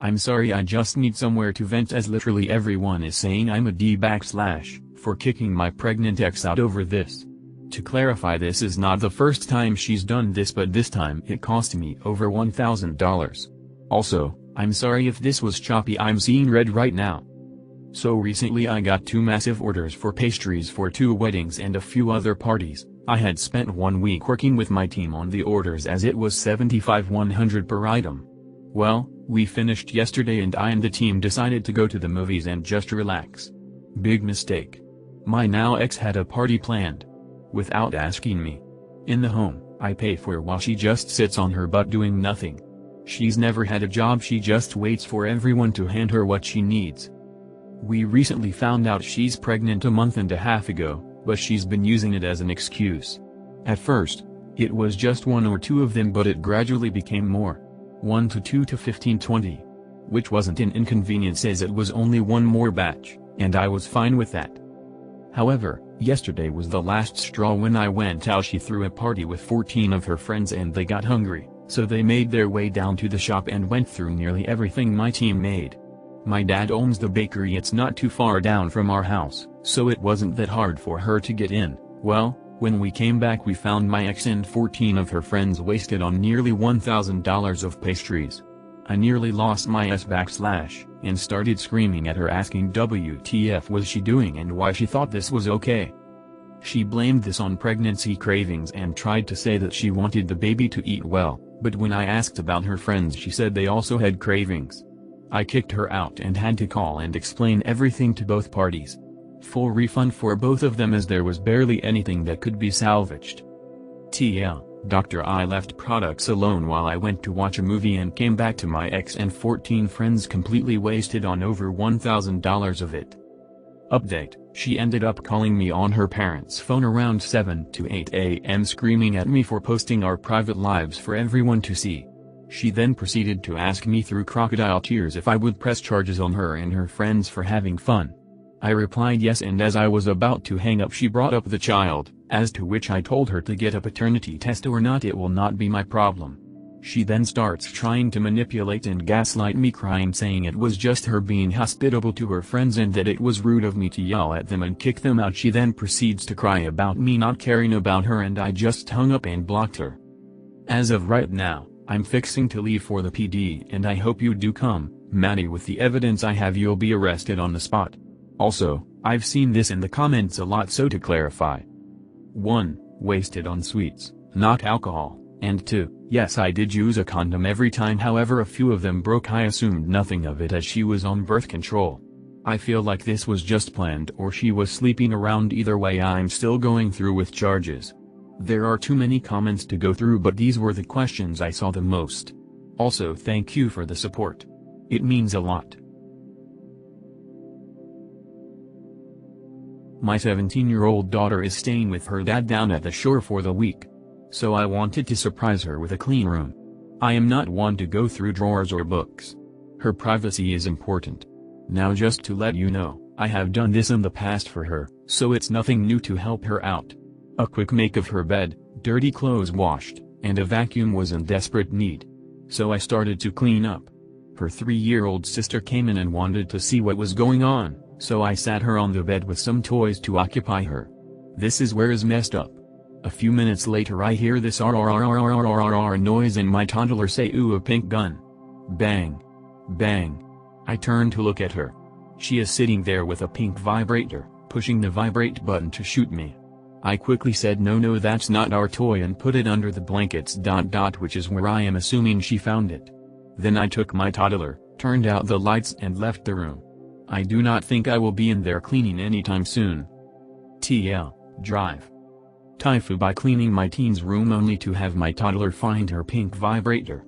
I'm sorry, I just need somewhere to vent, as literally everyone is saying I'm a d for kicking my pregnant ex out over this. To clarify, this is not the first time she's done this, but this time it cost me over $1,000. Also, I'm sorry if this was choppy, I'm seeing red right now. So recently I got 2 massive orders for pastries for 2 weddings and a few other parties. I had spent 1 week working with my team on the orders, as it was $75-100 per item. Well, we finished yesterday and I and the team decided to go to the movies and just relax. Big mistake. My now ex had a party planned. Without asking me. In the home, I pay for her while she just sits on her butt doing nothing. She's never had a job, she just waits for everyone to hand her what she needs. We recently found out she's pregnant a month and a half ago, but she's been using it as an excuse. At first, it was just 1 or 2 of them, but it gradually became more. 1 to 2 to 15-20. Which wasn't an inconvenience, as it was only 1 more batch, and I was fine with that. However, yesterday was the last straw. When I went out, she threw a party with 14 of her friends and they got hungry, so they made their way down to the shop and went through nearly everything my team made. My dad owns the bakery, it's not too far down from our house, so it wasn't that hard for her to get in. Well, when we came back we found my ex and 14 of her friends wasted on nearly $1,000 of pastries. I nearly lost my ass and started screaming at her, asking WTF was she doing and why she thought this was okay. She blamed this on pregnancy cravings and tried to say that she wanted the baby to eat well, but when I asked about her friends she said they also had cravings. I kicked her out and had to call and explain everything to both parties. Full refund for both of them, as there was barely anything that could be salvaged. TL, Dr. I left products alone while I went to watch a movie and came back to my ex and 14 friends completely wasted on over $1,000 of it. Update, she ended up calling me on her parents' phone around 7 to 8 a.m. screaming at me for posting our private lives for everyone to see. She then proceeded to ask me through crocodile tears if I would press charges on her and her friends for having fun. I replied yes, and as I was about to hang up she brought up the child, as to which I told her to get a paternity test or not, it will not be my problem. She then starts trying to manipulate and gaslight me, crying, saying it was just her being hospitable to her friends and that it was rude of me to yell at them and kick them out. She then proceeds to cry about me not caring about her, and I just hung up and blocked her. As of right now, I'm fixing to leave for the PD and I hope you do come, Maddie. With the evidence I have you'll be arrested on the spot. Also, I've seen this in the comments a lot, so to clarify. 1. Wasted on sweets, not alcohol, and 2. Yes, I did use a condom every time, however a few of them broke. I assumed nothing of it as she was on birth control. I feel like this was just planned or she was sleeping around. Either way I'm still going through with charges. There are too many comments to go through, but these were the questions I saw the most. Also thank you for the support. It means a lot. My 17-year-old daughter is staying with her dad down at the shore for the week. So I wanted to surprise her with a clean room. I am not one to go through drawers or books. Her privacy is important. Now just to let you know, I have done this in the past for her, so it's nothing new to help her out. A quick make of her bed, dirty clothes washed, and a vacuum was in desperate need. So I started to clean up. Her 3-year-old sister came in and wanted to see what was going on. So I sat her on the bed with some toys to occupy her. This is where is messed up. A few minutes later I hear this RRRRRRRR noise and my toddler say, "Ooh, a pink gun." Bang. Bang. I turn to look at her. She is sitting there with a pink vibrator, pushing the vibrate button to shoot me. I quickly said no, that's not our toy, and put it under the blankets. Which is where I am assuming she found it. Then I took my toddler, turned out the lights and left the room. I do not think I will be in there cleaning anytime soon. TL, drive. Tifu by cleaning my teen's room only to have my toddler find her pink vibrator.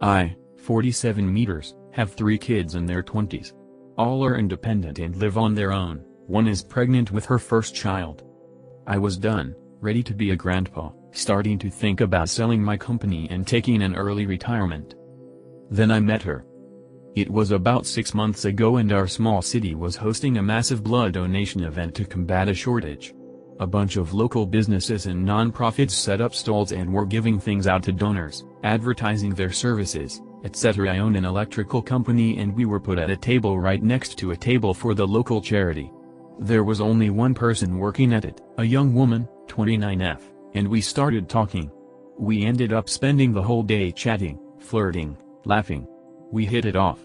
I, 47 meters, have 3 kids in their 20s. All are independent and live on their own. One is pregnant with her first child. I was done, ready to be a grandpa, starting to think about selling my company and taking an early retirement. Then I met her. It was about 6 months ago and our small city was hosting a massive blood donation event to combat a shortage. A bunch of local businesses and non-profits set up stalls and were giving things out to donors, advertising their services, etc. I own an electrical company and we were put at a table right next to a table for the local charity. There was only one person working at it, a young woman, 29F, and we started talking. We ended up spending the whole day chatting, flirting, laughing. We hit it off.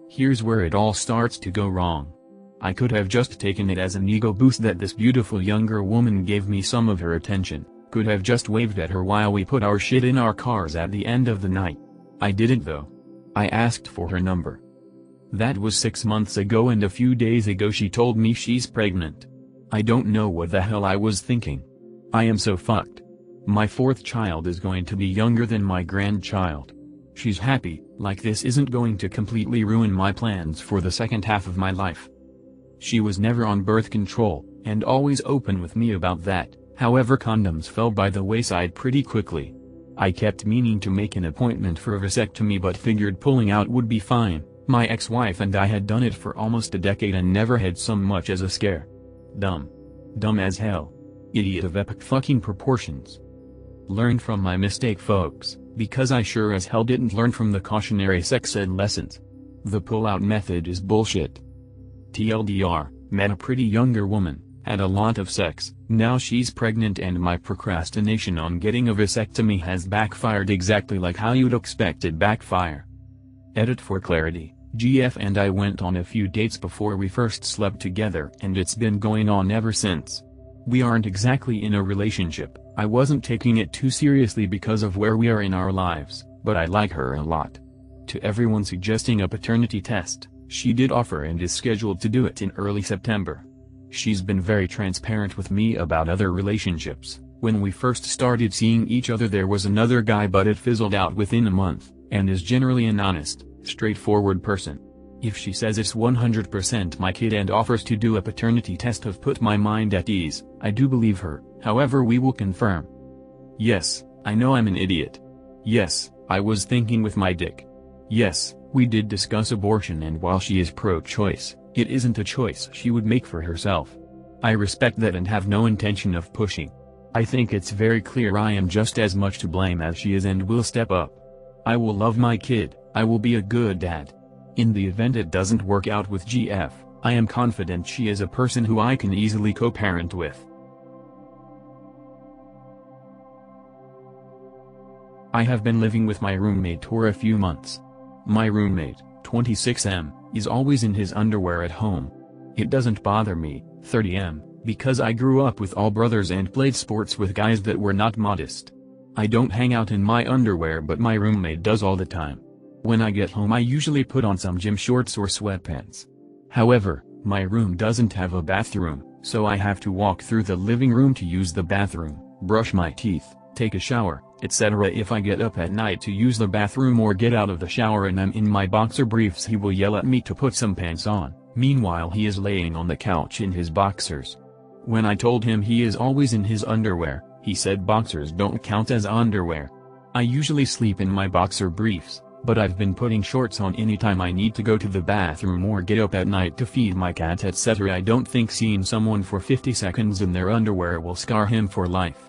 Here's where it all starts to go wrong. I could have just taken it as an ego boost that this beautiful younger woman gave me some of her attention, could have just waved at her while we put our shit in our cars at the end of the night. I didn't though. I asked for her number. That was 6 months ago and a few days ago she told me she's pregnant. I don't know what the hell I was thinking. I am so fucked. My fourth child is going to be younger than my grandchild. She's happy, like this isn't going to completely ruin my plans for the second half of my life. She was never on birth control, and always open with me about that, however condoms fell by the wayside pretty quickly. I kept meaning to make an appointment for a vasectomy but figured pulling out would be fine. My ex-wife and I had done it for almost a decade and never had so much as a scare. Dumb. Dumb as hell. Idiot of epic fucking proportions. Learn from my mistake folks, because I sure as hell didn't learn from the cautionary sex ed lessons. The pull-out method is bullshit. TLDR, met a pretty younger woman, had a lot of sex, now she's pregnant and my procrastination on getting a vasectomy has backfired exactly like how you'd expect it backfire. Edit for clarity, GF and I went on a few dates before we first slept together and it's been going on ever since. We aren't exactly in a relationship, I wasn't taking it too seriously because of where we are in our lives, but I like her a lot. To everyone suggesting a paternity test, she did offer and is scheduled to do it in early September. She's been very transparent with me about other relationships. When we first started seeing each other there was another guy but it fizzled out within a month, and is generally an honest, straightforward person. If she says it's 100% my kid and offers to do a paternity test have put my mind at ease, I do believe her, however we will confirm. Yes, I know I'm an idiot. Yes, I was thinking with my dick. Yes, we did discuss abortion and while she is pro-choice, it isn't a choice she would make for herself. I respect that and have no intention of pushing. I think it's very clear I am just as much to blame as she is and will step up. I will love my kid, I will be a good dad. In the event it doesn't work out with GF, I am confident she is a person who I can easily co-parent with. I have been living with my roommate for a few months. My roommate, 26M, is always in his underwear at home. It doesn't bother me, 30M, because I grew up with all brothers and played sports with guys that were not modest. I don't hang out in my underwear but my roommate does all the time. When I get home I usually put on some gym shorts or sweatpants. However, my room doesn't have a bathroom, so I have to walk through the living room to use the bathroom, brush my teeth, take a shower, etc. If I get up at night to use the bathroom or get out of the shower and I'm in my boxer briefs he will yell at me to put some pants on, meanwhile he is laying on the couch in his boxers. When I told him he is always in his underwear, he said boxers don't count as underwear. I usually sleep in my boxer briefs, but I've been putting shorts on anytime I need to go to the bathroom or get up at night to feed my cat etc. I don't think seeing someone for 50 seconds in their underwear will scar him for life.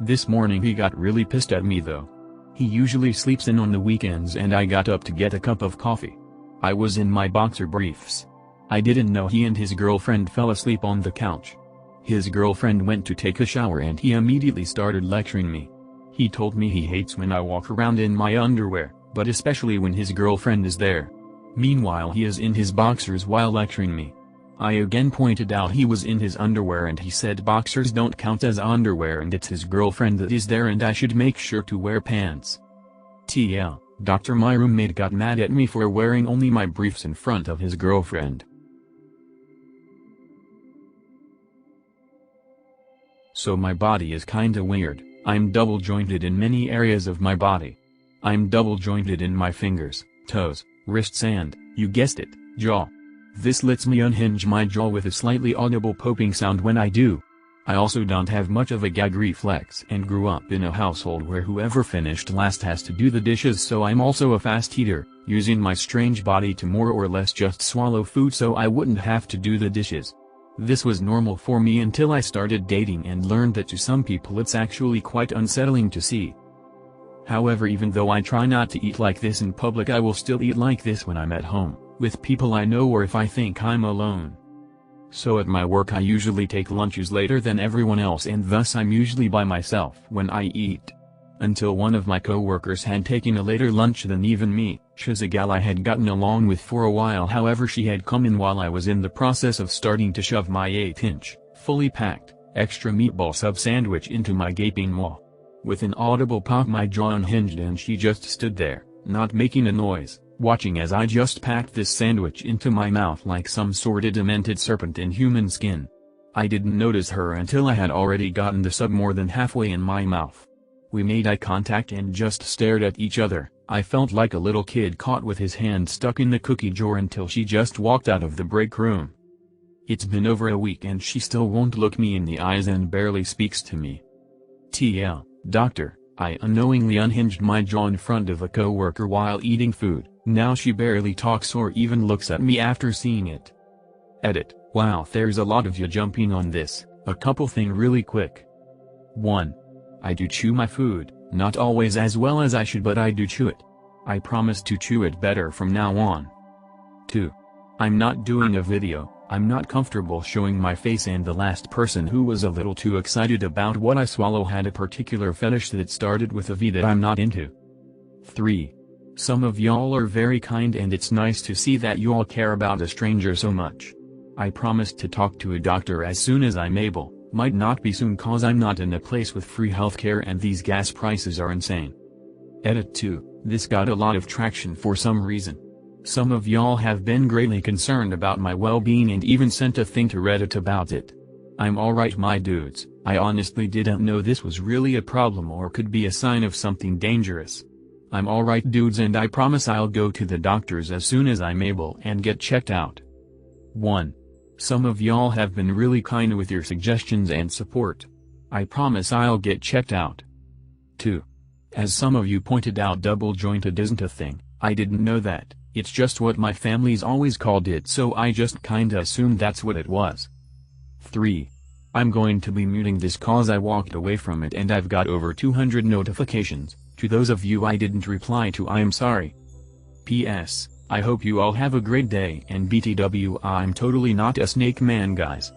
This morning he got really pissed at me though. He usually sleeps in on the weekends and I got up to get a cup of coffee. I was in my boxer briefs. I didn't know he and his girlfriend fell asleep on the couch. His girlfriend went to take a shower and he immediately started lecturing me. He told me he hates when I walk around in my underwear, but especially when his girlfriend is there. Meanwhile he is in his boxers while lecturing me. I again pointed out he was in his underwear and he said boxers don't count as underwear and it's his girlfriend that is there and I should make sure to wear pants. TL, Dr. My roommate got mad at me for wearing only my briefs in front of his girlfriend. So my body is kinda weird, I'm double jointed in many areas of my body. I'm double jointed in my fingers, toes, wrists and, you guessed it, jaw. This lets me unhinge my jaw with a slightly audible popping sound when I do. I also don't have much of a gag reflex and grew up in a household where whoever finished last has to do the dishes, so I'm also a fast eater, using my strange body to more or less just swallow food so I wouldn't have to do the dishes. This was normal for me until I started dating and learned that to some people it's actually quite unsettling to see. However, even though I try not to eat like this in public, I will still eat like this when I'm at home, with people I know, or if I think I'm alone. So at my work I usually take lunches later than everyone else, and thus I'm usually by myself when I eat. Until one of my co-workers had taken a later lunch than even me. She's a gal I had gotten along with for a while, however she had come in while I was in the process of starting to shove my 8-inch, fully packed, extra meatball sub sandwich into my gaping maw. With an audible pop my jaw unhinged and she just stood there, not making a noise, watching as I just packed this sandwich into my mouth like some sort of demented serpent in human skin. I didn't notice her until I had already gotten the sub more than halfway in my mouth. We made eye contact and just stared at each other. I felt like a little kid caught with his hand stuck in the cookie jar until she just walked out of the break room. It's been over a week and she still won't look me in the eyes and barely speaks to me. TL, doctor, I unknowingly unhinged my jaw in front of a coworker while eating food. Now she barely talks or even looks at me after seeing it. Edit. Wow, there's a lot of you jumping on this. A couple thing really quick. 1. I do chew my food, not always as well as I should, but I do chew it. I promise to chew it better from now on. 2. I'm not doing a video, I'm not comfortable showing my face, and the last person who was a little too excited about what I swallow had a particular fetish that started with a V that I'm not into. 3. Some of y'all are very kind and it's nice to see that y'all care about a stranger so much. I promise to talk to a doctor as soon as I'm able. Might not be soon cause I'm not in a place with free healthcare and these gas prices are insane. Edit 2. This got a lot of traction for some reason. Some of y'all have been greatly concerned about my well-being and even sent a thing to Reddit about it. I'm alright my dudes, I honestly didn't know this was really a problem or could be a sign of something dangerous. I'm alright dudes, and I promise I'll go to the doctors as soon as I'm able and get checked out. 1. Some of y'all have been really kind with your suggestions and support. I promise I'll get checked out. 2. As some of you pointed out, double jointed isn't a thing. I didn't know that, it's just what my family's always called it, so I just kinda assumed that's what it was. 3. I'm going to be muting this cause I walked away from it and I've got over 200 notifications. To those of you I didn't reply to, I am sorry. P.S. I hope you all have a great day, and BTW, I'm totally not a snake man guys.